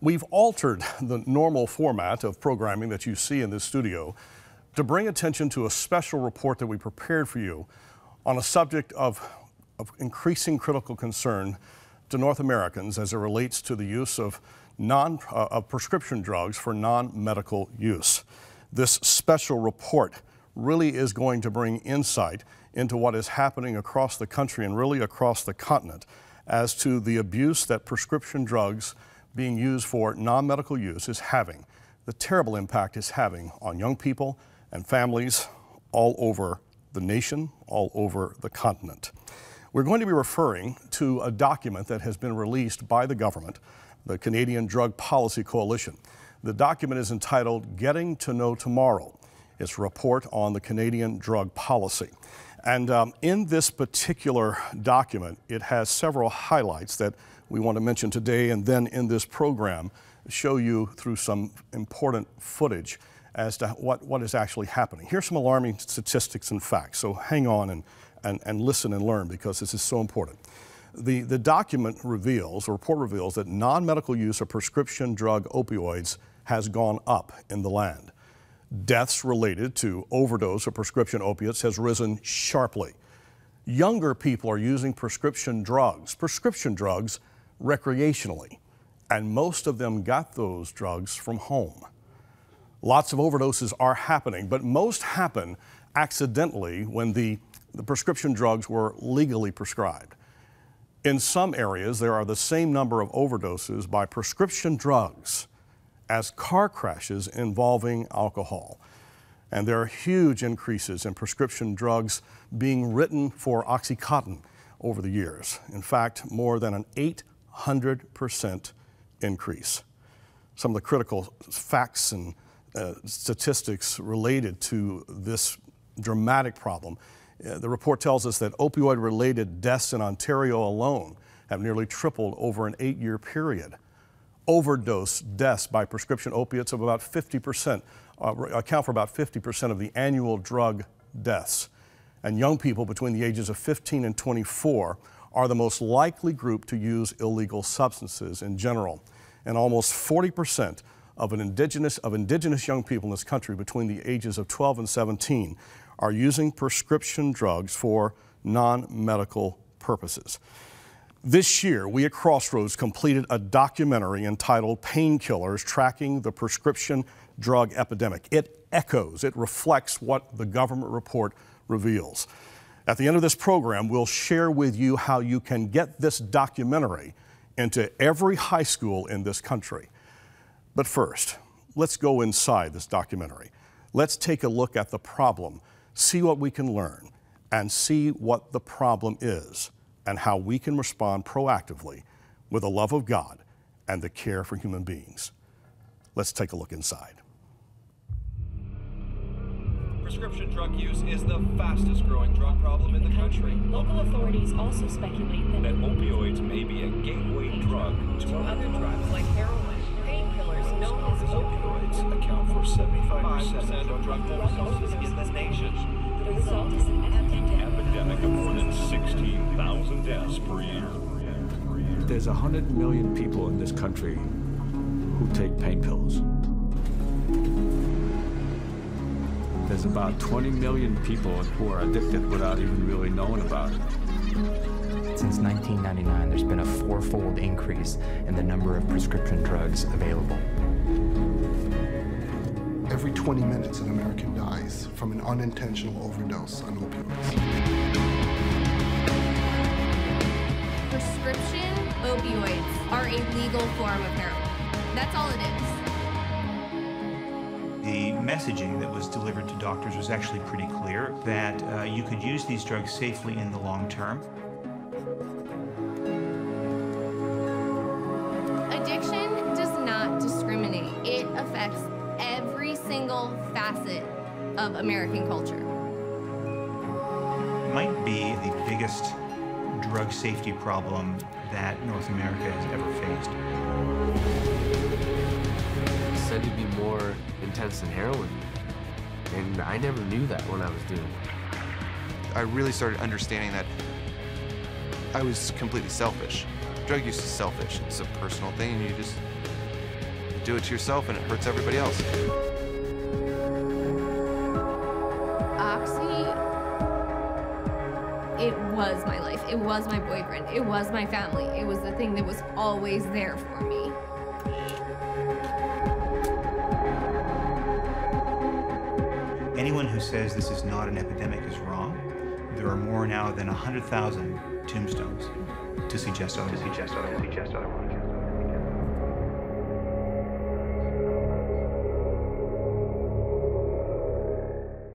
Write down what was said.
We've altered the normal format of programming that you see in this studio to bring attention to a special report that we prepared for you on a subject of increasing critical concern to North Americans as it relates to the use of prescription drugs for non-medical use. This special report really is going to bring insight into what is happening across the country and really across the continent as to the abuse that prescription drugs being used for non-medical use is having, the terrible impact it's having on young people and families all over the nation, all over the continent. We're going to be referring to a document that has been released by the government, the Canadian Drug Policy Coalition. The document is entitled Getting to Know Tomorrow. It's a report on the Canadian drug policy. And in this particular document, it has several highlights that we want to mention today, and then in this program show you through some important footage as to what is actually happening. Here's some alarming statistics and facts, so hang on and listen and learn, because this is so important. The document reveals, the report reveals, that non-medical use of prescription drug opioids has gone up in the land. Deaths related to overdose of prescription opiates has risen sharply. Younger people are using prescription drugs recreationally, and most of them got those drugs from home. Lots of overdoses are happening, but most happen accidentally when the prescription drugs were legally prescribed. In some areas, there are the same number of overdoses by prescription drugs as car crashes involving alcohol. And there are huge increases in prescription drugs being written for Oxycontin over the years. In fact, more than an 800% increase. Some of the critical facts and statistics related to this dramatic problem. The report tells us that opioid-related deaths in Ontario alone have nearly tripled over an 8-year period. Overdose deaths by prescription opiates of about 50%, account for about 50% of the annual drug deaths. And young people between the ages of 15 and 24 are the most likely group to use illegal substances in general. And almost 40% of indigenous young people in this country between the ages of 12 and 17 are using prescription drugs for non-medical purposes. This year, we at Crossroads completed a documentary entitled PainKillers, Tracking the Prescription Drug Epidemic. It echoes, it reflects what the government report reveals. At the end of this program, we'll share with you how you can get this documentary into every high school in this country. But first, let's go inside this documentary. Let's take a look at the problem, see what we can learn, and see what the problem is, and how we can respond proactively with the love of God and the care for human beings. Let's take a look inside. Prescription drug use is the fastest growing drug problem in the country. Local authorities also speculate that opioids may be a gateway drug to other drugs like heroin. Painkillers known as opioids account for 75% of drug overdoses in the nation. The result is an Epidemic of more than 16,000 deaths per year. There's 100 million people in this country who take pain pills. There's about 20 million people who are addicted without even really knowing about it. Since 1999, there's been a 4-fold increase in the number of prescription drugs available. Every 20 minutes, an American dies from an unintentional overdose on opioids. Prescription opioids are a legal form of heroin. That's all it is. The messaging that was delivered to doctors was actually pretty clear, that you could use these drugs safely in the long term. Addiction does not discriminate. It affects every single facet of American culture. It might be the biggest drug safety problem that North America has ever faced. It's said to be more intense than heroin, and I never knew that when I was doing it. I really started understanding that I was completely selfish. Drug use is selfish. It's a personal thing, and do it to yourself and it hurts everybody else. Oxy, it was my life. It was my boyfriend. It was my family. It was the thing that was always there for me. Anyone who says this is not an epidemic is wrong. There are more now than 100,000 tombstones to suggest otherwise.